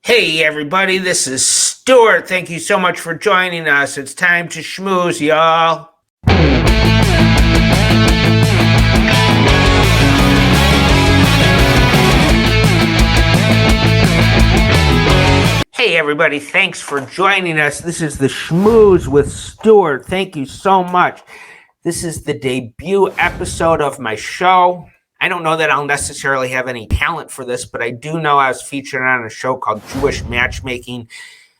Hey everybody, this is Stuart. Thank you so much for joining us. It's time to schmooze, y'all. Hey everybody, thanks for joining us. This is the Schmooze with Stuart. Thank you so much. This is the debut episode of my show. I don't know that I'll necessarily have any talent for this, but I do know I was featured on a show called Jewish Matchmaking,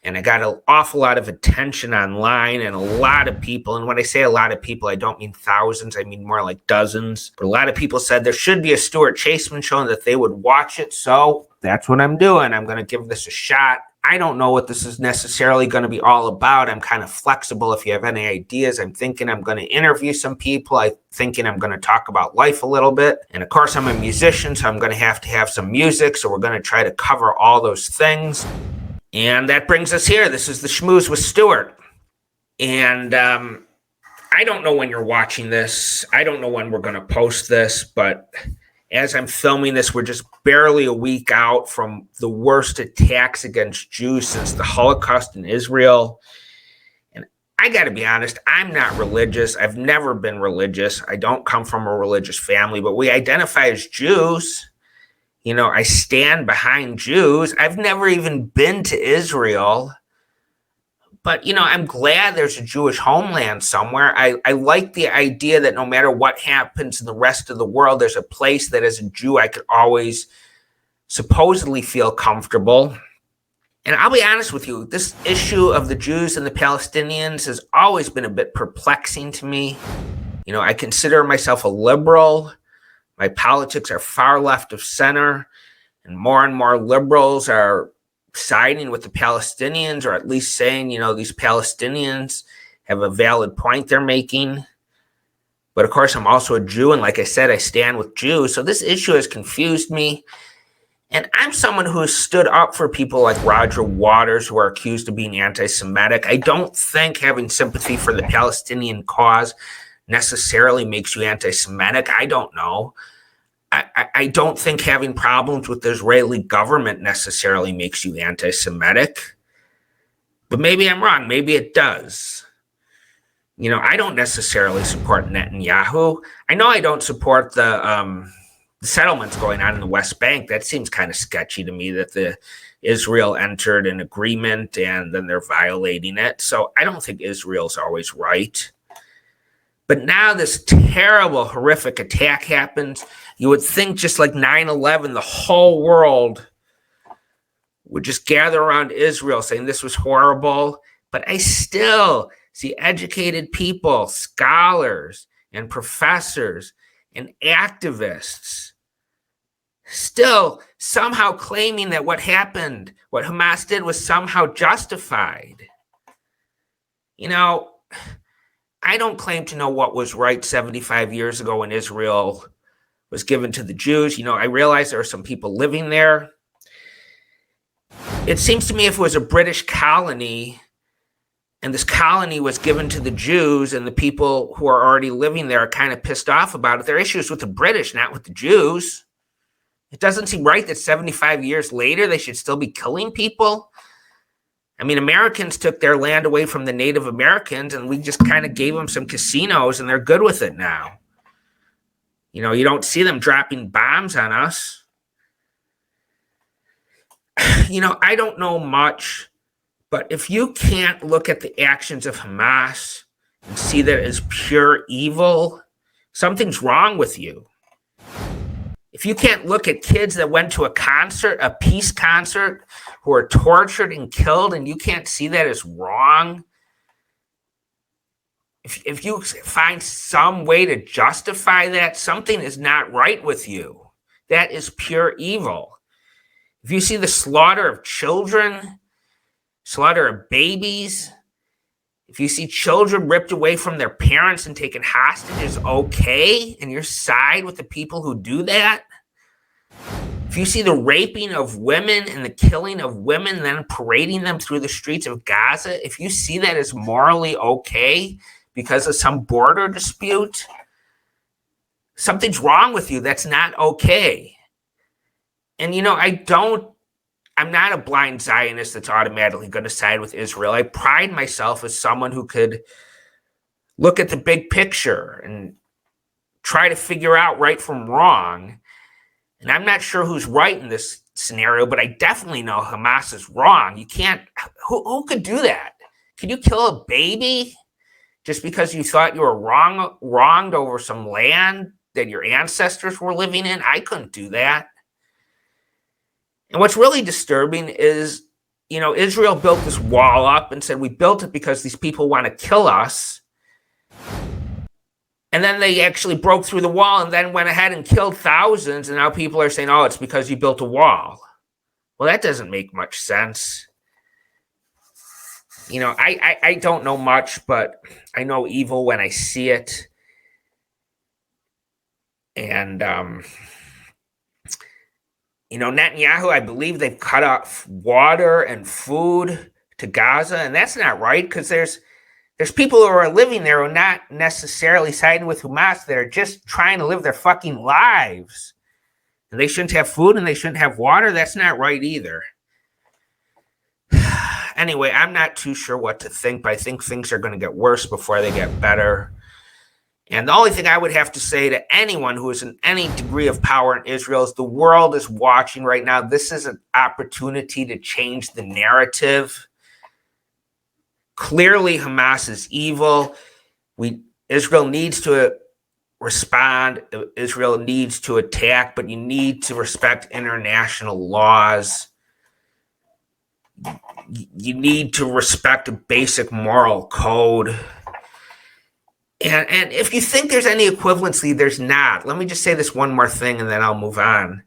and I got an awful lot of attention online and a lot of people. And when I say a lot of people, I don't mean thousands, I mean more like dozens. But a lot of people said there should be a Stuart Chaseman show and that they would watch it. So that's what I'm doing. I'm going to give this a shot. I don't know what this is necessarily going to be all about. I'm kind of flexible. If you have any ideas, I'm thinking I'm going to interview some people. I'm thinking I'm going to talk about life a little bit. And of course, I'm a musician, so I'm going to have some music. So we're going to try to cover all those things. And that brings us here. This is the Schmooze with Stuart. And I don't know when you're watching this. I don't know when we're going to post this, but as I'm filming this, we're just barely a week out from the worst attacks against Jews since the Holocaust in Israel. And I got to be honest, I'm not religious. I've never been religious. I don't come from a religious family, but we identify as Jews. You know, I stand behind Jews. I've never even been to Israel. But, you know, I'm glad there's a Jewish homeland somewhere. I like the idea that no matter what happens in the rest of the world, there's a place that as a Jew I could always supposedly feel comfortable. And I'll be honest with you, this issue of the Jews and the Palestinians has always been a bit perplexing to me. You know, I consider myself a liberal. My politics are far left of center, and more liberals are siding with the Palestinians, or at least saying, you know, these Palestinians have a valid point they're making. But of course, I'm also a Jew, and like I said, I stand with Jews. So this issue has confused me. And I'm someone who has stood up for people like Roger Waters, who are accused of being anti-Semitic. I don't think having sympathy for the Palestinian cause necessarily makes you anti-Semitic. I don't know. I don't think having problems with the Israeli government necessarily makes you anti-Semitic. But maybe I'm wrong. Maybe it does. You know, I don't necessarily support Netanyahu. I know I don't support the settlements going on in the West Bank. That seems kind of sketchy to me, that Israel entered an agreement and then they're violating it. So I don't think Israel's always right. But now this terrible, horrific attack happens. You would think just like 9/11, the whole world would just gather around Israel saying this was horrible. But I still see educated people, scholars and professors and activists still somehow claiming that what happened, what Hamas did, was somehow justified. You know, I don't claim to know what was right 75 years ago when Israel was given to the Jews. You know, I realize there are some people living there. It seems to me if it was a British colony and this colony was given to the Jews and the people who are already living there are kind of pissed off about it, their issues with the British, not with the Jews. It doesn't seem right that 75 years later they should still be killing people. I mean, Americans took their land away from the Native Americans and we just kind of gave them some casinos and they're good with it now. You know, you don't see them dropping bombs on us. You know, I don't know much, but if you can't look at the actions of Hamas and see that as pure evil, something's wrong with you. If you can't look at kids that went to a concert, a peace concert, who are tortured and killed, and you can't see that as wrong, if you find some way to justify that, something is not right with you. That is pure evil. If you see the slaughter of children, slaughter of babies, if you see children ripped away from their parents and taken hostage is okay, and you side with the people who do that, if you see the raping of women and the killing of women, then parading them through the streets of Gaza, if you see that as morally okay because of some border dispute, something's wrong with you. That's not okay. And, you know, I don't I'm not a blind Zionist that's automatically going to side with Israel. I pride myself as someone who could look at the big picture and try to figure out right from wrong. And I'm not sure who's right in this scenario, but I definitely know Hamas is wrong. You can't, who could do that? Can you kill a baby just because you thought you were wronged over some land that your ancestors were living in? I couldn't do that. And what's really disturbing is, Israel built this wall up and said, we built it because these people want to kill us. And then they actually broke through the wall and then went ahead and killed thousands. And now people are saying, oh, it's because you built a wall. Well, that doesn't make much sense. I don't know much, but I know evil when I see it. And, Netanyahu, I believe they've cut off water and food to Gaza. And that's not right, because there's people who are living there who are not necessarily siding with Hamas. They're just trying to live their fucking lives. And they shouldn't have food and they shouldn't have water. That's not right either. Anyway, I'm not too sure what to think, but I think things are going to get worse before they get better. And the only thing I would have to say to anyone who is in any degree of power in Israel is the world is watching right now. This is an opportunity to change the narrative. Clearly, Hamas is evil. Israel needs to respond. Israel needs to attack, but you need to respect international laws. You need to respect a basic moral code. And if you think there's any equivalency, there's not. Let me just say this one more thing and then I'll move on.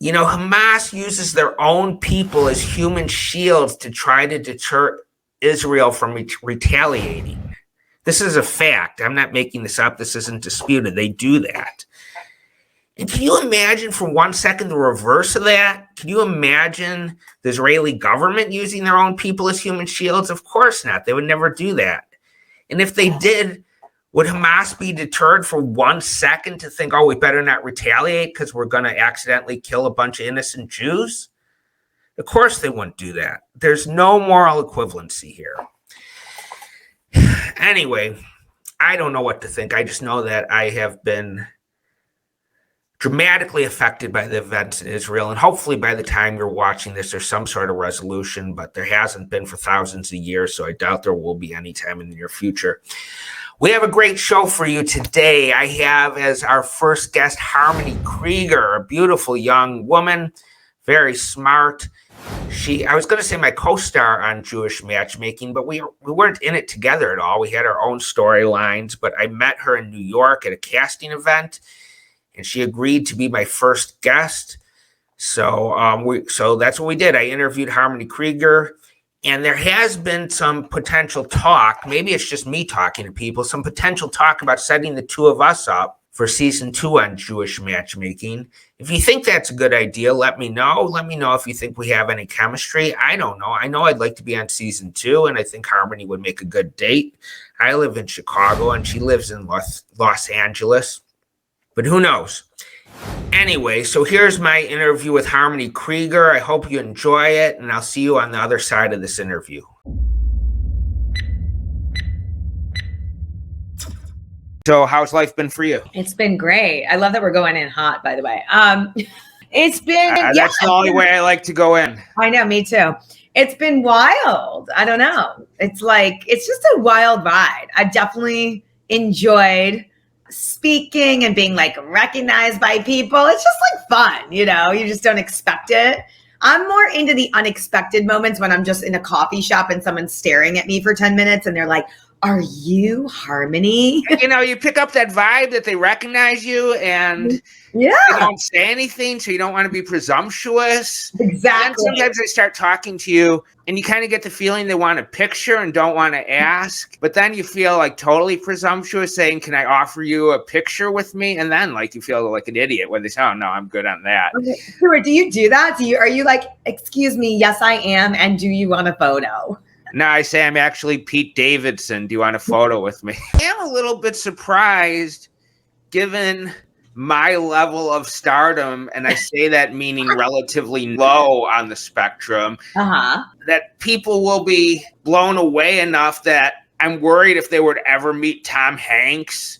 Hamas uses their own people as human shields to try to deter Israel from retaliating. This is a fact. I'm not making this up. This isn't disputed. They do that. And can you imagine for 1 second the reverse of that? Can you imagine the Israeli government using their own people as human shields? Of course not. They would never do that. And if they did, would Hamas be deterred for 1 second to think, oh, we better not retaliate because we're going to accidentally kill a bunch of innocent Jews? Of course they wouldn't do that. There's no moral equivalency here. Anyway, I don't know what to think. I just know that I have been dramatically affected by the events in Israel. And hopefully by the time you're watching this, there's some sort of resolution, but there hasn't been for thousands of years. So I doubt there will be any time in the near future. We have a great show for you today. I have as our first guest, Harmony Krieger, a beautiful young woman, very smart. I was going to say my co-star on Jewish Matchmaking, but we weren't in it together at all. We had our own storylines, but I met her in New York at a casting event, and she agreed to be my first guest. So that's what we did. I interviewed Harmony Krieger, and there has been some potential talk. Maybe it's just me talking to people. Some potential talk about setting the two of us up for season 2 on Jewish Matchmaking. If you think that's a good idea, let me know. Let me know if you think we have any chemistry. I don't know. I know I'd like to be on season 2, and I think Harmony would make a good date. I live in Chicago, and she lives in Los Angeles. But who knows? Anyway, so here's my interview with Harmony Krieger. I hope you enjoy it, and I'll see you on the other side of this interview. So how's life been for you? It's been great. I love that we're going in hot, by the way. It's been... that's the only way I like to go in. I know, me too. It's been wild. I don't know. It's just a wild ride. I definitely enjoyed speaking and being recognized by people. It's just fun, you just don't expect it. I'm more into the unexpected moments when I'm just in a coffee shop and someone's staring at me for 10 minutes and they're like, are you Harmony? You pick up that vibe that they recognize you and you don't say anything, so you don't want to be presumptuous. Exactly. And sometimes they start talking to you and you kind of get the feeling they want a picture and don't want to ask. But then you feel totally presumptuous saying, can I offer you a picture with me? And then you feel like an idiot when they say, oh, no, I'm good on that. Okay. Stuart, do you do that? Are you excuse me, yes, I am. And do you want a photo? No, I say I'm actually Pete Davidson. Do you want a photo with me? I am a little bit surprised given my level of stardom, and I say that meaning relatively low on the spectrum, that people will be blown away enough that I'm worried if they were to ever meet Tom Hanks,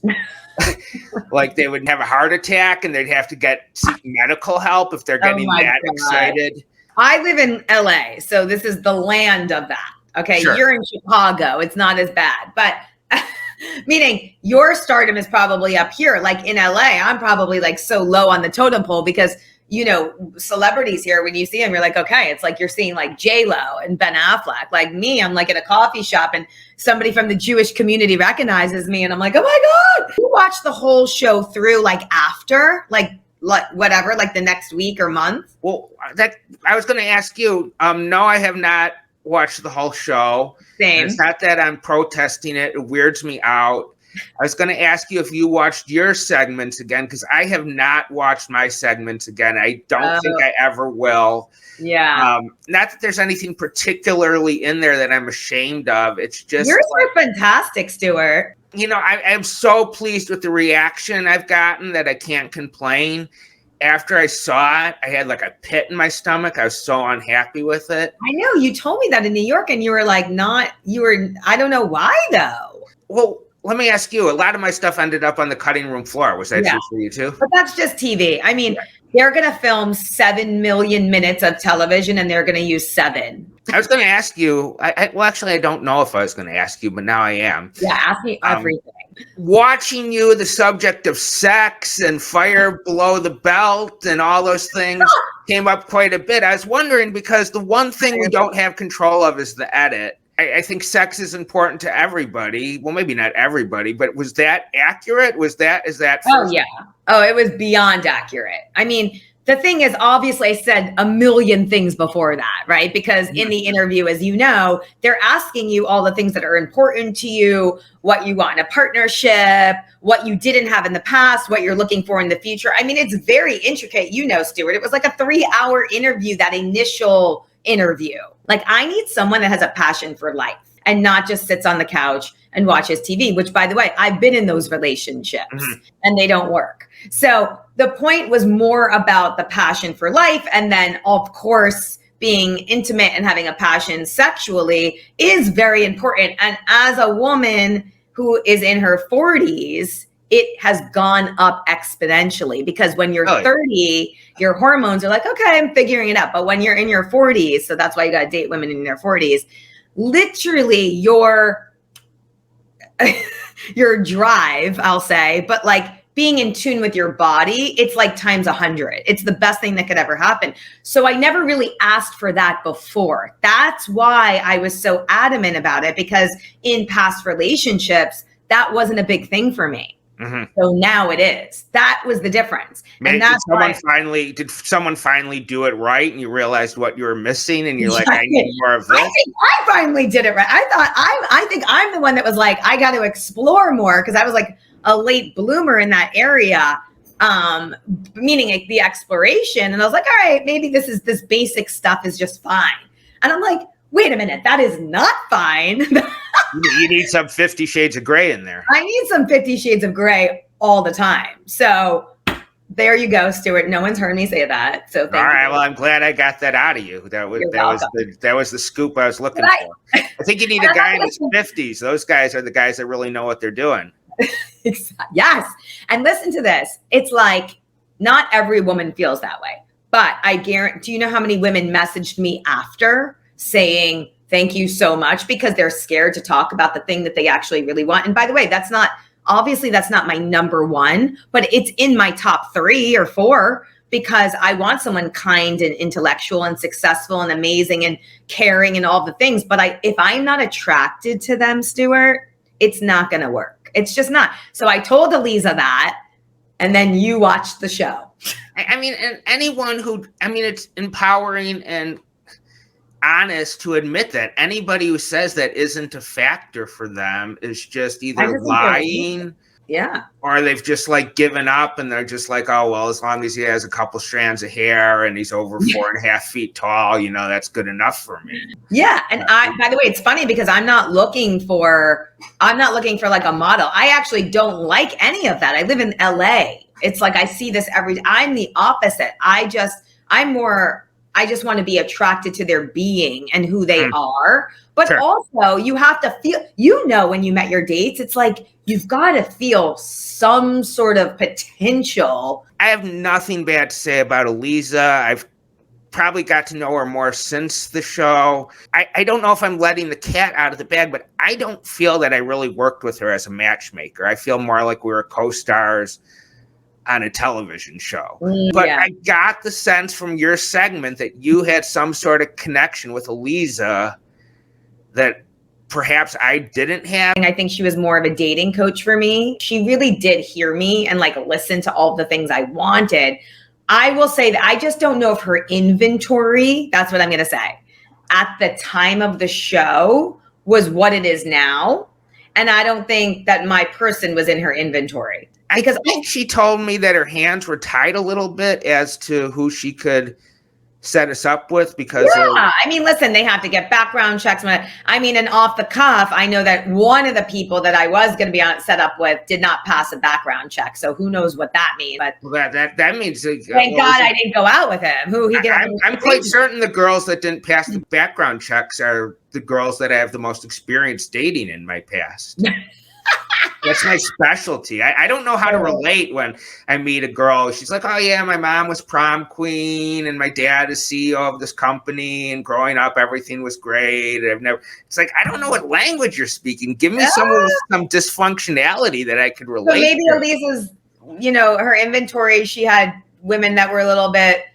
like they would have a heart attack and they'd have to seek medical help if they're getting that excited. I live in LA, so this is the land of that. Okay, Sure. You're in Chicago. It's not as bad, but meaning your stardom is probably up here. Like in LA, I'm probably like so low on the totem pole because, you know, celebrities here, when you see them, you're like, okay, it's like you're seeing like J-Lo and Ben Affleck. Like me, I'm like at a coffee shop and somebody from the Jewish community recognizes me and I'm like, oh my God. You watch the whole show through like after, like whatever, like the next week or month? Well, I was going to ask you, no, I have not watched the whole show. Same. It's not that I'm protesting it. It weirds me out. I was going to ask you if you watched your segments again, because I have not watched my segments again. I don't think I ever will. Yeah. Not that there's anything particularly in there that I'm ashamed of. It's just yours are fantastic, Stuart. You know, I'm so pleased with the reaction I've gotten that I can't complain. After I saw it, I had like a pit in my stomach. I was so unhappy with it. I know. You told me that in New York and you were like, I don't know why though. Well, let me ask you, a lot of my stuff ended up on the cutting room floor. Was that true for you too? But that's just TV. I mean, they're going to film 7 million minutes of television and they're going to use 7. I was going to ask you, well, actually, I don't know if I was going to ask you, but now I am. Yeah, ask me everything. Watching you, the subject of sex and fire below the belt and all those things came up quite a bit. I was wondering, because the one thing we don't have control of is the edit. I think sex is important to everybody. Well, maybe not everybody, but was that accurate? Is that? Oh, yeah. Oh, it was beyond accurate. I mean, the thing is, obviously, I said a million things before that, right? Because in the interview, as you know, they're asking you all the things that are important to you, what you want in a partnership, what you didn't have in the past, what you're looking for in the future. I mean, it's very intricate, you know, Stuart. It was like a 3-hour interview, that initial interview. Like, I need someone that has a passion for life and not just sits on the couch and watches TV, which, by the way, I've been in those relationships and they don't work. So the point was more about the passion for life. And then, of course, being intimate and having a passion sexually is very important. And as a woman who is in her 40s, it has gone up exponentially, because when you're 30, your hormones are like, okay, I'm figuring it out. But when you're in your 40s, so that's why you got to date women in their 40s, literally your drive, I'll say, but like being in tune with your body, it's like times 100. It's the best thing that could ever happen. So I never really asked for that before. That's why I was so adamant about it, because in past relationships, that wasn't a big thing for me. So now it is. That was the difference. Man, and that's did someone finally do it right and you realized what you were missing and you're like, I need more of this? I think I finally did it right. I think I'm the one that was like, I got to explore more, because I was like a late bloomer in that area, meaning like the exploration. And I was like, all right, maybe this basic stuff is just fine. And I'm like, wait a minute, that is not fine. You need some 50 Shades of Grey in there. I need some 50 Shades of Grey all the time. So there you go, Stuart. No one's heard me say that. So thank you. All right. Well, I'm glad I got that out of you. That was the scoop I was looking for. I think you need a guy in his 50s. Those guys are the guys that really know what they're doing. Yes. And listen to this. It's like, not every woman feels that way. But I guarantee, do you know how many women messaged me after saying, thank you so much, because they're scared to talk about the thing that they actually really want. And by the way, that's not my number one, but it's in my top 3 or 4, because I want someone kind and intellectual and successful and amazing and caring and all the things. But if I'm not attracted to them, Stuart, it's not going to work. It's just not. So I told Eliza that, and then you watched the show. I mean, and it's empowering and honest to admit that anybody who says that isn't a factor for them is just either lying, or they've just like given up and they're just like, oh well, as long as he has a couple strands of hair and he's over 4.5 feet tall, you know, that's good enough for me. Yeah. And by the way, it's funny because I'm not looking for like a model. I actually don't like any of that. I live in LA. It's like I see this every day. I'm the opposite. I just want to be attracted to their being and who they are. But Sure. also you have to feel, when you met your dates, it's like you've got to feel some sort of potential. I have nothing bad to say about Eliza. I've probably got to know her more since the show. I don't know if I'm letting the cat out of the bag, but I don't feel that I really worked with her as a matchmaker. I feel more like we were co-stars on a television show. But Yeah. I got the sense from your segment that you had some sort of connection with Eliza that perhaps I didn't have. I think she was more of a dating coach for me. She really did hear me and like listen to all the things I wanted. I will say that I just don't know if her inventory, that's what I'm going to say, at the time of the show was what it is now. And I don't think that my person was in her inventory. Because I think she told me that her hands were tied a little bit as to who she could set us up with because I mean, listen, they have to get background checks. And off the cuff, I know that one of the people that I was going to be set up with did not pass a background check. So who knows what that means? But that means thank God I didn't go out with him. I'm quite certain the girls that didn't pass the background checks are the girls that I have the most experience dating in my past. That's my specialty. I don't know how to relate when I meet a girl. She's like, oh, yeah, my mom was prom queen and my dad is CEO of this company. And growing up, everything was great. It's like, I don't know what language you're speaking. Give me some dysfunctionality that I could relate to. Maybe Elisa's, her inventory, she had women that were a little bit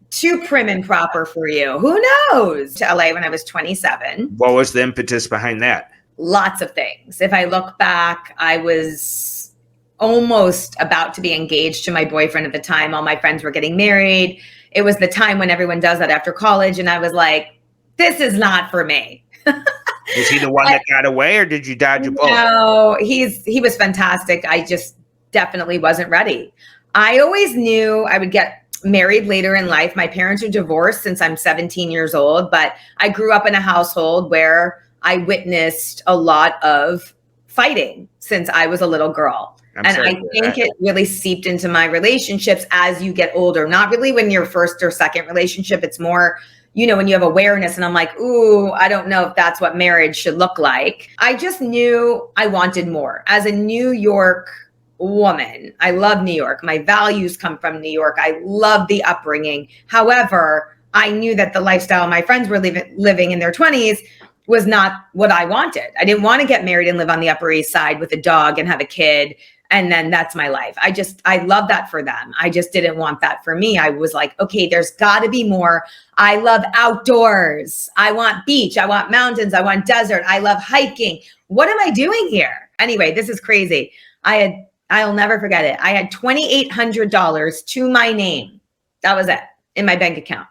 too prim and proper for you. Who knows? To LA when I was 27. What was the impetus behind that? Lots of things. If I look back, I was almost about to be engaged to my boyfriend at the time. All my friends were getting married. It was the time when everyone does that after college. And I was like, this is not for me. Was he the one that got away or did you dodge a bullet? No, he was fantastic. I just definitely wasn't ready. I always knew I would get married later in life. My parents are divorced since I'm 17 years old, but I grew up in a household where I witnessed a lot of fighting since I was a little girl. And I think it really seeped into my relationships as you get older. Not really when you're first or second relationship. It's more, when you have awareness and I'm like, ooh, I don't know if that's what marriage should look like. I just knew I wanted more. As a New York woman, I love New York. My values come from New York. I love the upbringing. However, I knew that the lifestyle my friends were living in their 20s was not what I wanted. I didn't want to get married and live on the Upper East Side with a dog and have a kid. And then that's my life. I love that for them. I just didn't want that for me. I was like, okay, there's got to be more. I love outdoors. I want beach. I want mountains. I want desert. I love hiking. What am I doing here? Anyway, this is crazy. I'll never forget it. I had $2,800 to my name. That was it in my bank account.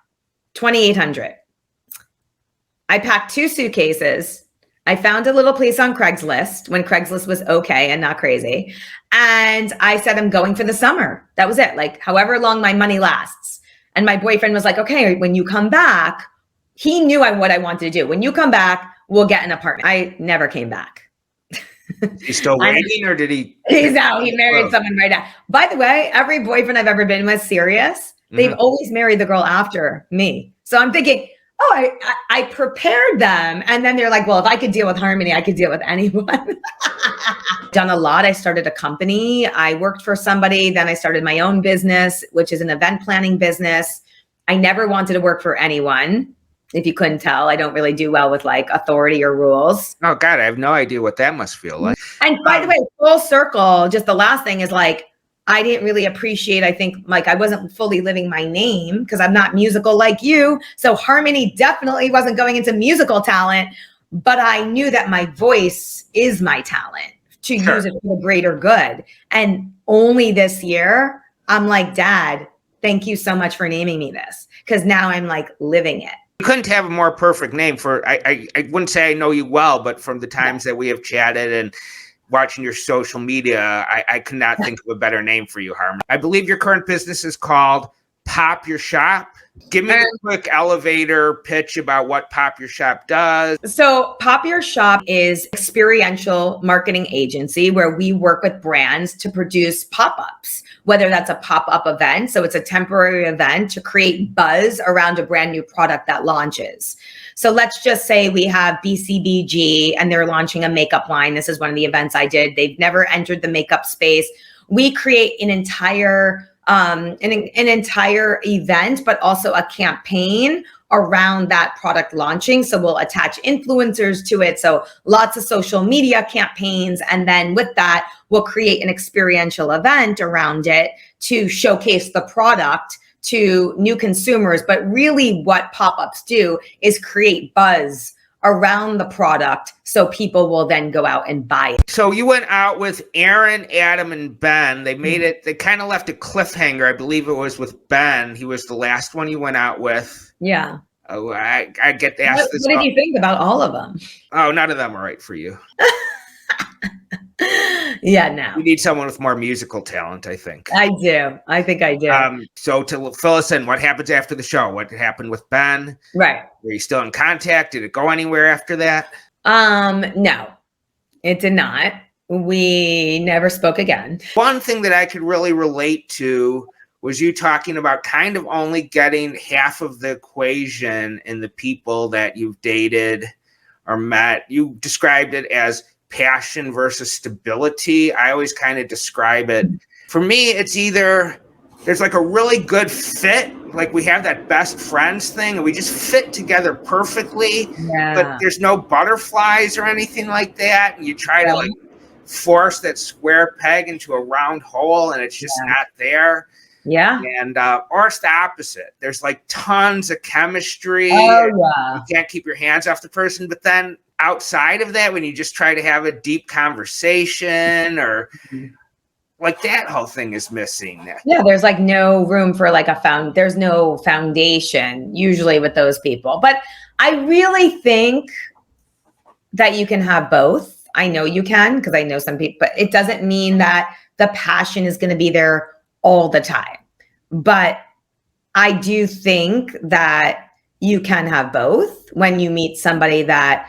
$2,800. I packed 2 suitcases. I found a little place on Craigslist when Craigslist was okay and not crazy. And I said, I'm going for the summer. That was it. Like however long my money lasts. And my boyfriend was like, okay, when you come back, he knew what I wanted to do. When you come back, we'll get an apartment. I never came back. He's still waiting or did he? He's out. He married someone right now. By the way, every boyfriend I've ever been with serious, they've always married the girl after me. So I'm thinking, I prepared them. And then they're like, well, if I could deal with Harmony, I could deal with anyone. Done a lot. I started a company. I worked for somebody. Then I started my own business, which is an event planning business. I never wanted to work for anyone. If you couldn't tell, I don't really do well with like authority or rules. Oh God, I have no idea what that must feel like. And by the way, full circle, just the last thing is like, I didn't really appreciate, I think, like I wasn't fully living my name because I'm not musical like you. So Harmony definitely wasn't going into musical talent, but I knew that my voice is my talent to use it for the greater good. And only this year, I'm like, Dad, thank you so much for naming me this because now I'm like living it. You couldn't have a more perfect name for, I wouldn't say I know you well, but from the times that we have chatted and watching your social media, I could not think of a better name for you, Harmony. I believe your current business is called Pop Your Shop. Give me a quick elevator pitch about what Pop Your Shop does. So Pop Your Shop is experiential marketing agency where we work with brands to produce pop-ups, whether that's a pop-up event. So it's a temporary event to create buzz around a brand new product that launches. So let's just say we have BCBG and they're launching a makeup line. This is one of the events I did. They've never entered the makeup space. We create an entire event, but also a campaign around that product launching. So we'll attach influencers to it. So lots of social media campaigns. And then with that, we'll create an experiential event around it to showcase the product to new consumers. But really what pop-ups do is create buzz around the product so people will then go out and buy it. So you went out with Aaron, Adam, and Ben. They made it, they kind of left a cliffhanger. I believe it was with Ben. He was the last one you went out with. Yeah. Oh, I get asked this. What did you think about all of them? Oh, none of them are right for you. Yeah, no. You need someone with more musical talent, I think. I do. I think I do. So to fill us in, what happens after the show? What happened with Ben? Right. Were you still in contact? Did it go anywhere after that? No, it did not. We never spoke again. One thing that I could really relate to was you talking about kind of only getting half of the equation in the people that you've dated or met. You described it as passion versus stability. I always kind of describe it. For me, it's either there's like a really good fit, like we have that best friends thing and we just fit together perfectly, but there's no butterflies or anything like that. And you try to like force that square peg into a round hole and it's just not there. Yeah. And or it's the opposite. There's like tons of chemistry. Oh, yeah. You can't keep your hands off the person, but then outside of that, when you just try to have a deep conversation or like that whole thing is missing. Yeah, there's like no room for like there's no foundation usually with those people. But I really think that you can have both. I know you can because I know some people, but it doesn't mean that the passion is going to be there all the time. But I do think that you can have both when you meet somebody that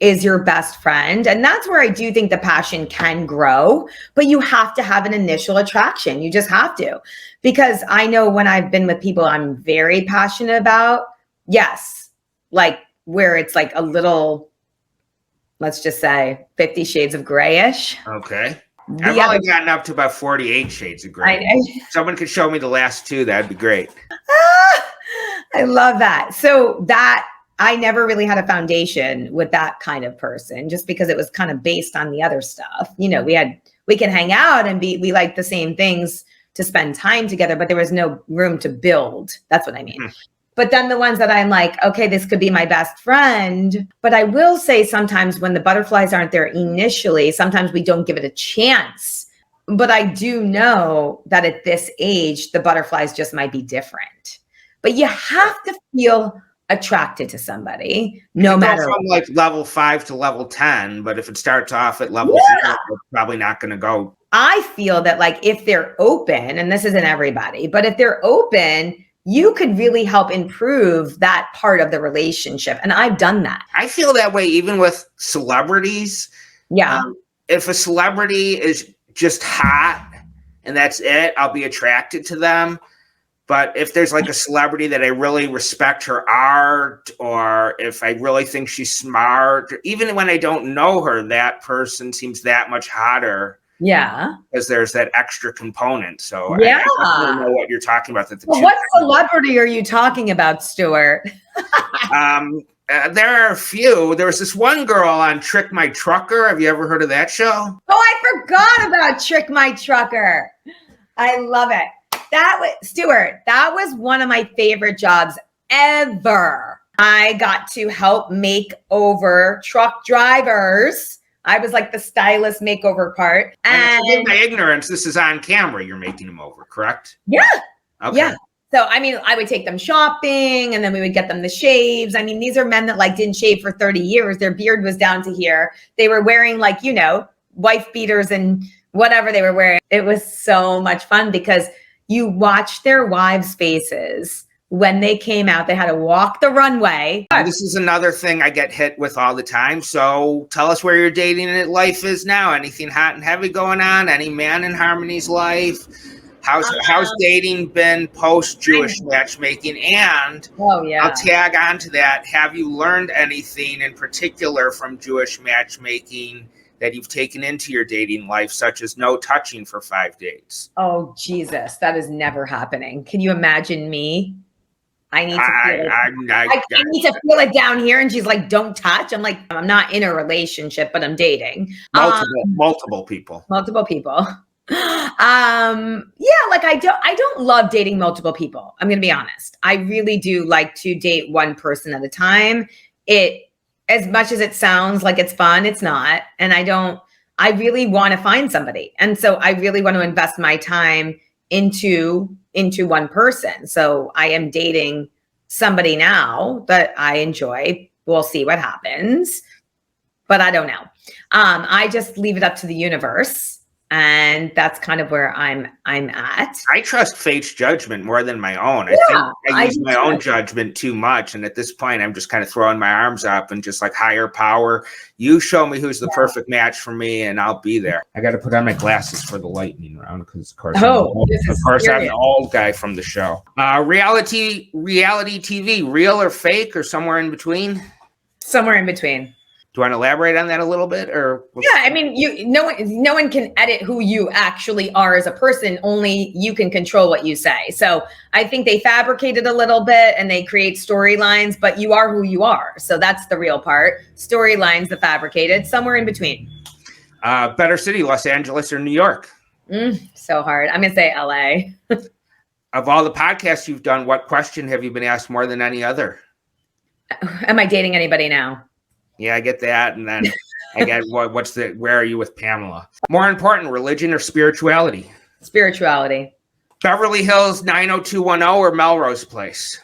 is your best friend. And that's where I do think the passion can grow, but you have to have an initial attraction. You just have to, because I know when I've been with people I'm very passionate about, yes, like where it's like a little, let's just say 50 shades of grayish. Okay. I've only gotten up to about 48 shades of gray. Someone could show me the last two. That'd be great. I love that. So that I never really had a foundation with that kind of person just because it was kind of based on the other stuff. You know, we can hang out and we like the same things to spend time together, but there was no room to build. That's what I mean. But then the ones that I'm like, okay, this could be my best friend. But I will say sometimes when the butterflies aren't there initially, sometimes we don't give it a chance. But I do know that at this age, the butterflies just might be different. But you have to feel attracted to somebody no matter from like level 5 to level 10. But if it starts off at level 0, it's probably not going to go. I feel that like if they're open, and this isn't everybody, but if they're open, you could really help improve that part of the relationship. And I've done that. I feel that way even with celebrities. Yeah. If a celebrity is just hot and that's it, I'll be attracted to them. But if there's like a celebrity that I really respect her art, or if I really think she's smart, or even when I don't know her, that person seems that much hotter. Yeah. Because there's that extra component. So yeah. I don't know what you're talking about. What celebrity are you talking about, Stuart? There are a few. There was this one girl on Trick My Trucker. Have you ever heard of that show? Oh, I forgot about Trick My Trucker. I love it. Stuart, that was one of my favorite jobs ever. I got to help make over truck drivers. I was like the stylist makeover part. And forgive my ignorance, this is on camera. You're making them over, correct? Yeah. Okay. Yeah. So, I mean, I would take them shopping and then we would get them the shaves. I mean, these are men that like didn't shave for 30 years. Their beard was down to here. They were wearing like, you know, wife beaters and whatever they were wearing. It was so much fun because you watch their wives' faces when they came out. They had to walk the runway. This is another thing I get hit with all the time. So tell us where your dating life is now. Anything hot and heavy going on? Any man in Harmony's life? How's dating been post Jewish matchmaking? And I'll tag on to that. Have you learned anything in particular from Jewish matchmaking that you've taken into your dating life, such as no touching for 5 dates? Oh, Jesus, that is never happening. Can you imagine me? I need to feel it. I need to feel it down here. And she's like, don't touch. I'm like, I'm not in a relationship, but I'm dating. Multiple people. Multiple people. Like I don't love dating multiple people. I'm going to be honest. I really do like to date one person at a time. As much as it sounds like it's fun, it's not. And I really want to find somebody. And so I really want to invest my time into one person. So I am dating somebody now that I enjoy. We'll see what happens, but I don't know. I just leave it up to the universe. And that's kind of where I'm at. I trust fate's judgment more than my own. I think I use my own judgment too much. And at this point, I'm just kind of throwing my arms up and just like, higher power, you show me who's the perfect match for me and I'll be there. I got to put on my glasses for the lightning round because, of course, I'm the old guy from the show. Reality TV, real or fake or somewhere in between? Somewhere in between. Do you want to elaborate on that a little bit? Or I mean, no one can edit who you actually are as a person. Only you can control what you say. So I think they fabricate it a little bit and they create storylines, but you are who you are. So that's the real part. Storylines, the fabricated, somewhere in between. Better city, Los Angeles or New York? So hard. I'm going to say LA. Of all the podcasts you've done, what question have you been asked more than any other? Am I dating anybody now? Yeah, I get that. And then I get where are you with Pamela? More important, religion or spirituality? Spirituality. Beverly Hills 90210 or Melrose Place?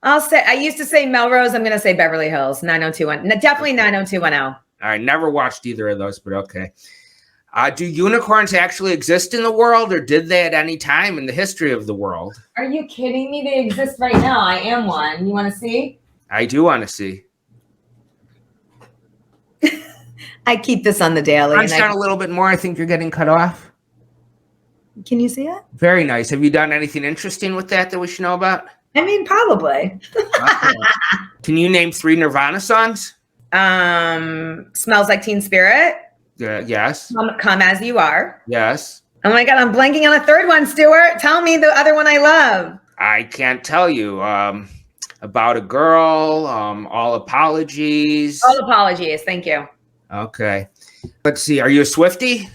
I used to say Melrose. I'm going to say Beverly Hills 90210. Definitely 90210. I never watched either of those, but okay. Do unicorns actually exist in the world, or did they at any time in the history of the world? Are you kidding me? They exist right now. I am one. You want to see? I do want to see. I keep this on the daily. Punch down a little bit more. I think you're getting cut off. Can you see it? Very nice. Have you done anything interesting with that we should know about? I mean, probably. Okay. Can you name 3 Nirvana songs? Smells Like Teen Spirit. Yes. Come As You Are. Yes. Oh my God, I'm blanking on a third one, Stuart. Tell me the other one I love. I can't tell you. About a Girl, All Apologies. All Apologies. Thank you. Okay. Let's see. Are you a Swiftie?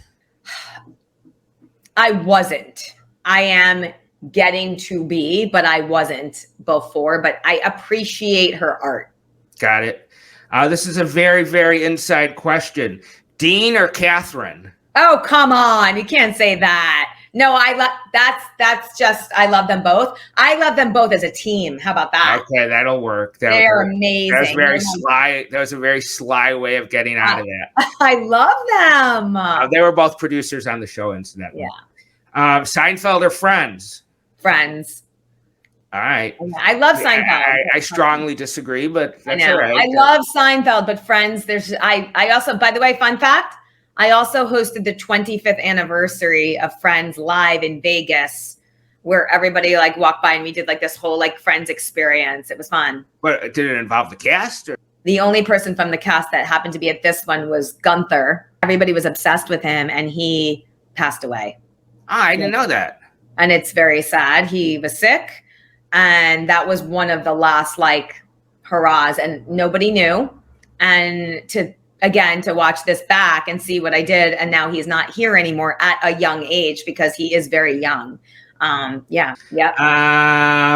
I wasn't. I am getting to be, but I wasn't before. But I appreciate her art. Got it. This is a very, very inside question. Dean or Catherine? Oh, come on. You can't say that. No, I love them both. I love them both as a team. How about that? Okay, that'll work. They're amazing. That was very sly. That was a very sly way of getting out of that. I love them. They were both producers on the show, incidentally. Yeah. Seinfeld or Friends? Friends. All right. I love Seinfeld. I strongly disagree, but that's all right. I love Seinfeld, but Friends. I also, by the way, fun fact. I also hosted the 25th anniversary of Friends live in Vegas, where everybody like walked by and we did like this whole like Friends experience. It was fun. But did it involve the cast? Or? The only person from the cast that happened to be at this one was Gunther. Everybody was obsessed with him and he passed away. Oh, I didn't know that. And it's very sad. He was sick and that was one of the last like hurrahs and nobody knew. And to watch this back and see what I did. And now he's not here anymore at a young age because he is very young. Yeah.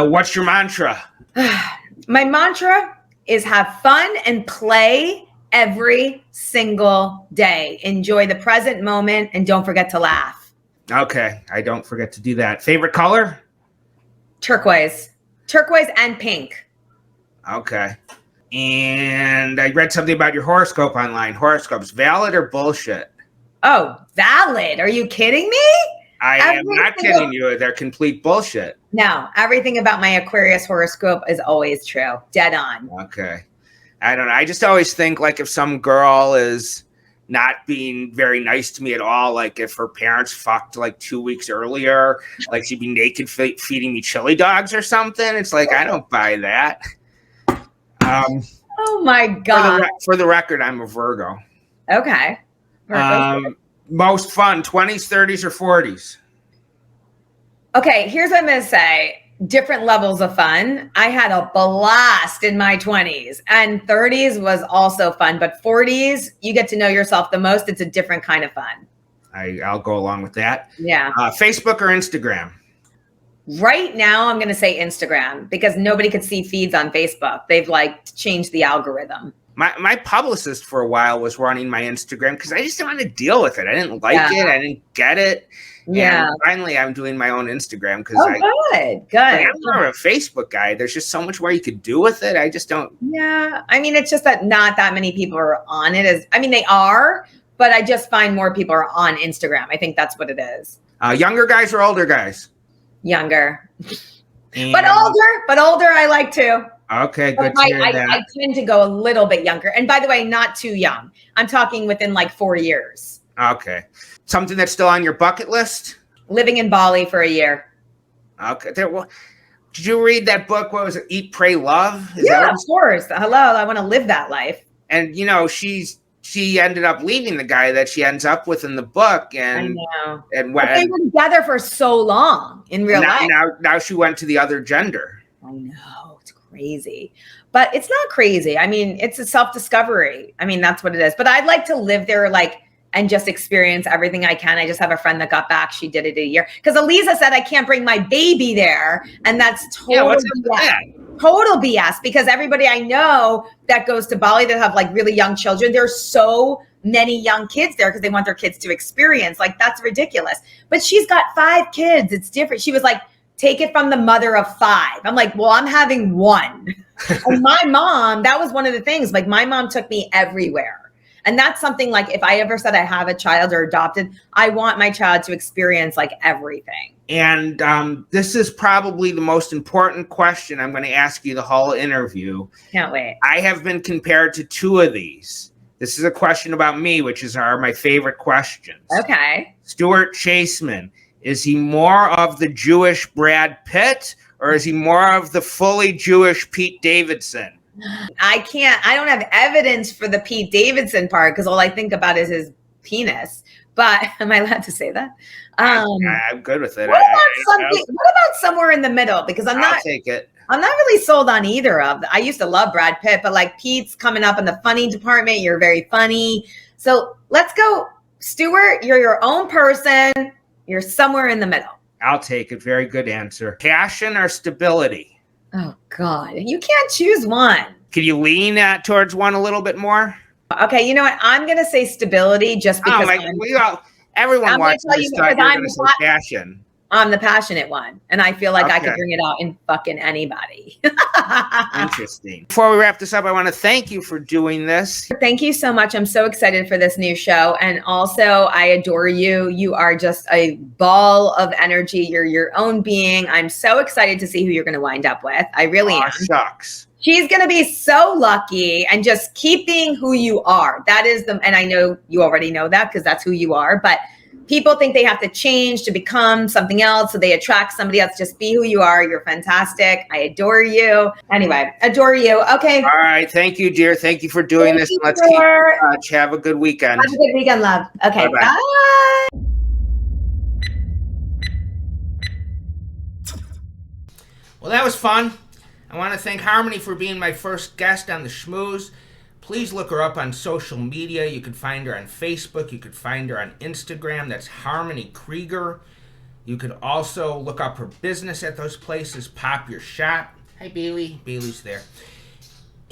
What's your mantra? My mantra is have fun and play every single day. Enjoy the present moment and don't forget to laugh. Okay. I don't forget to do that. Favorite color? Turquoise and pink. Okay. And I read something about your horoscope online. Horoscopes, valid or bullshit? Oh, valid. Are you kidding me? I am not Everything kidding you. They're complete bullshit. No, everything about my Aquarius horoscope is always true. Dead on. Okay. I don't know. I just always think like if some girl is not being very nice to me at all, like if her parents fucked like 2 weeks earlier, like she'd be naked feeding me chili dogs or something. It's like, I don't buy that. Oh my God. For the record, I'm a Virgo. Okay. Most fun, 20s, 30s, or 40s? Okay, here's what I'm going to say. Different levels of fun. I had a blast in my 20s, and 30s was also fun, but 40s, you get to know yourself the most. It's a different kind of fun. I'll go along with that. Yeah. Facebook or Instagram? Right now, I'm going to say Instagram because nobody could see feeds on Facebook. They've like changed the algorithm. My publicist for a while was running my Instagram because I just didn't want to deal with it. I didn't like it. I didn't get it. Yeah. And finally, I'm doing my own Instagram because good. I'm more of a Facebook guy. There's just so much more you could do with it. I just don't. Yeah. I mean, it's just that not that many people are on it. They are, but I just find more people are on Instagram. I think that's what it is. Younger guys or older guys? Younger. But older I like too. Okay, good to hear that. I tend to go a little bit younger. And by the way, not too young. I'm talking within like 4 years. Okay. Something that's still on your bucket list? Living in Bali for a year. Okay. Did you read that book? What was it? Eat, Pray, Love? Of course. Hello. I want to live that life. And, she ended up leaving the guy that she ends up with in the book. And, I know. And they were together for so long in real life. Now she went to the other gender. I know. It's crazy. But it's not crazy. I mean, it's a self-discovery. I mean, that's what it is. But I'd like to live there and just experience everything I can. I just have a friend that got back. She did it a year. Because Eliza said I can't bring my baby there. And that's total BS. Because everybody I know that goes to Bali that have like really young children, there's so many young kids there because they want their kids to experience. Like, that's ridiculous. But she's got 5 kids. It's different. She was like, take it from the mother of 5. I'm like, well, I'm having 1. And my mom, that was one of the things. Like, my mom took me everywhere. And that's something like if I ever said I have a child or adopted, I want my child to experience like everything. And this is probably the most important question I'm going to ask you the whole interview. Can't wait. I have been compared to 2 of these. This is a question about me, which are my favorite questions. Okay. Stuart Chaseman, is he more of the Jewish Brad Pitt or is he more of the fully Jewish Pete Davidson? I don't have evidence for the Pete Davidson part because all I think about is his penis. But am I allowed to say that? I'm good with it. What about somewhere in the middle? Because I'll take it. I'm not really sold on either of them. I used to love Brad Pitt, but like Pete's coming up in the funny department. You're very funny. So let's go. Stuart, you're your own person. You're somewhere in the middle. I'll take it. Very good answer. Passion or stability? Oh, God. You can't choose one. Can you lean towards one a little bit more? Okay, you know what? I'm going to say stability just because everyone wants to start. You're going to say passion. I'm the passionate one, and I feel like I could bring it out in fucking anybody. Interesting. Before we wrap this up, I want to thank you for doing this. Thank you so much. I'm so excited for this new show. And also, I adore you. You are just a ball of energy. You're your own being. I'm so excited to see who you're going to wind up with. I really am. Shucks. She's going to be so lucky, and just keep being who you are. That is and I know you already know that because that's who you are, but people think they have to change to become something else, so they attract somebody else. Just be who you are. You're fantastic. I adore you. Anyway, adore you. Okay. All right. Thank you, dear. Thank you for doing this. Let's keep in touch. Have a good weekend. Have a good weekend, love. Okay. Bye-bye. Bye. Well, that was fun. I want to thank Harmony for being my first guest on the Schmooze. Please look her up on social media. You can find her on Facebook. You could find her on Instagram. That's Harmony Krieger. You could also look up her business at those places. Pop Your Shop. Hi, Bailey. Bailey's there.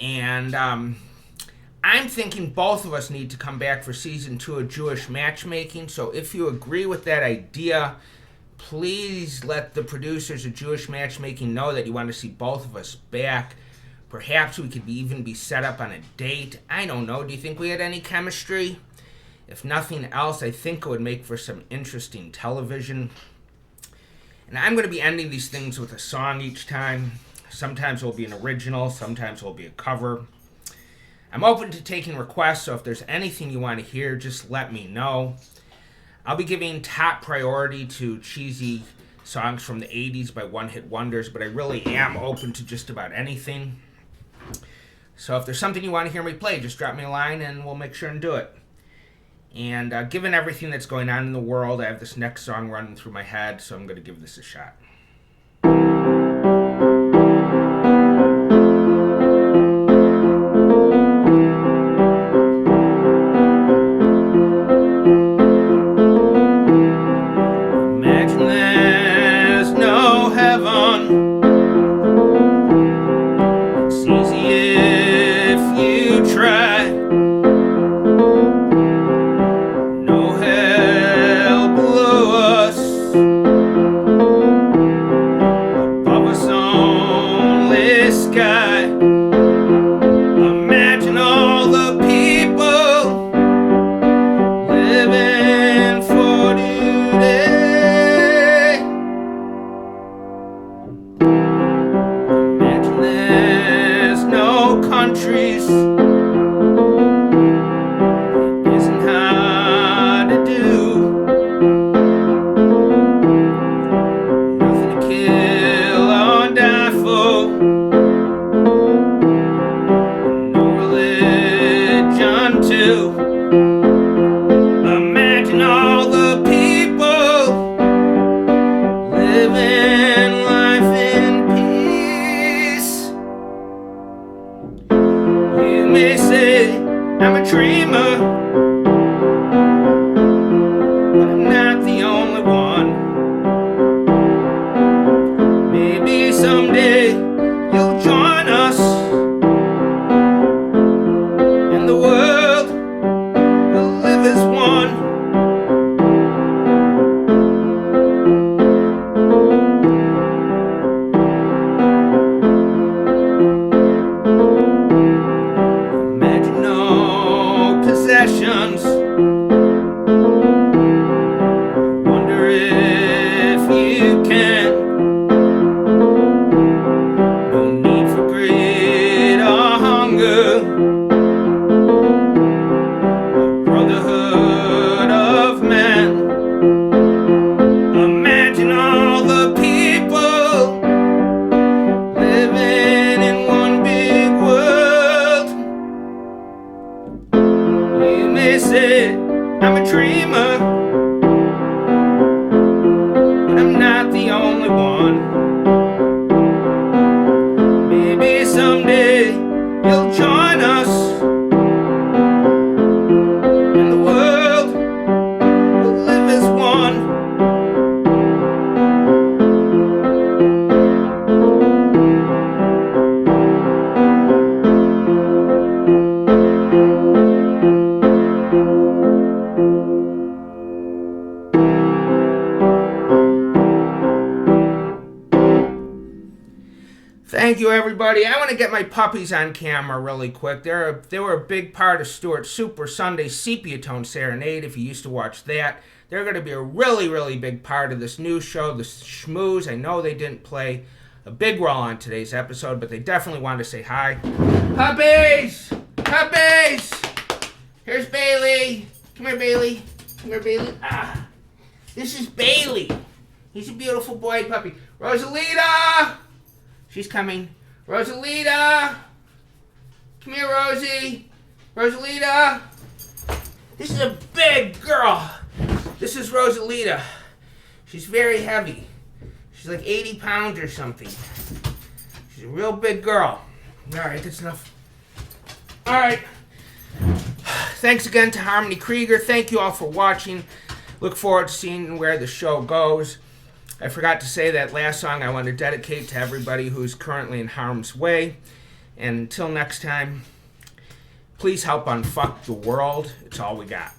And I'm thinking both of us need to come back for season 2 of Jewish Matchmaking. So if you agree with that idea, please let the producers of Jewish Matchmaking know that you want to see both of us back. Perhaps we could even be set up on a date. I don't know. Do you think we had any chemistry? If nothing else, I think it would make for some interesting television. And I'm going to be ending these things with a song each time. Sometimes it will be an original, sometimes it will be a cover. I'm open to taking requests, so if there's anything you want to hear, just let me know. I'll be giving top priority to cheesy songs from the 80s by one-hit wonders, but I really am open to just about anything. So if there's something you want to hear me play, just drop me a line and we'll make sure and do it. And given everything that's going on in the world, I have this next song running through my head, so I'm going to give this a shot. Imagine there's no heaven. It's easy if you try. I'm a dreamer, but I'm not the only one. Maybe someday you'll join us, and the world will live as one. Possessions. Wonder if you can. No need for greed or hunger. A brotherhood of men. Imagine all the people living in one big world. They say I'm a dreamer, but I'm not the only one. Maybe someday you'll join us, and the world will live as one. Thank you, everybody. I want to get my puppies on camera really quick. They were a big part of Stuart's Super Sunday Sepia Tone Serenade, if you used to watch that. They're going to be a really, really big part of this new show, the Schmooze. I know they didn't play a big role on today's episode, but they definitely wanted to say hi. Puppies! Puppies! Here's Bailey. Come here, Bailey. Come here, Bailey. Ah. This is Bailey. He's a beautiful boy puppy. Rosalita! She's coming. Rosalita! Come here, Rosie. Rosalita! This is a big girl. This is Rosalita. She's very heavy. She's like 80 pounds or something. She's a real big girl. All right, that's enough. All right. Thanks again to Harmony Krieger. Thank you all for watching. Look forward to seeing where the show goes. I forgot to say that last song I want to dedicate to everybody who's currently in harm's way. And until next time, please help unfuck the world. It's all we got.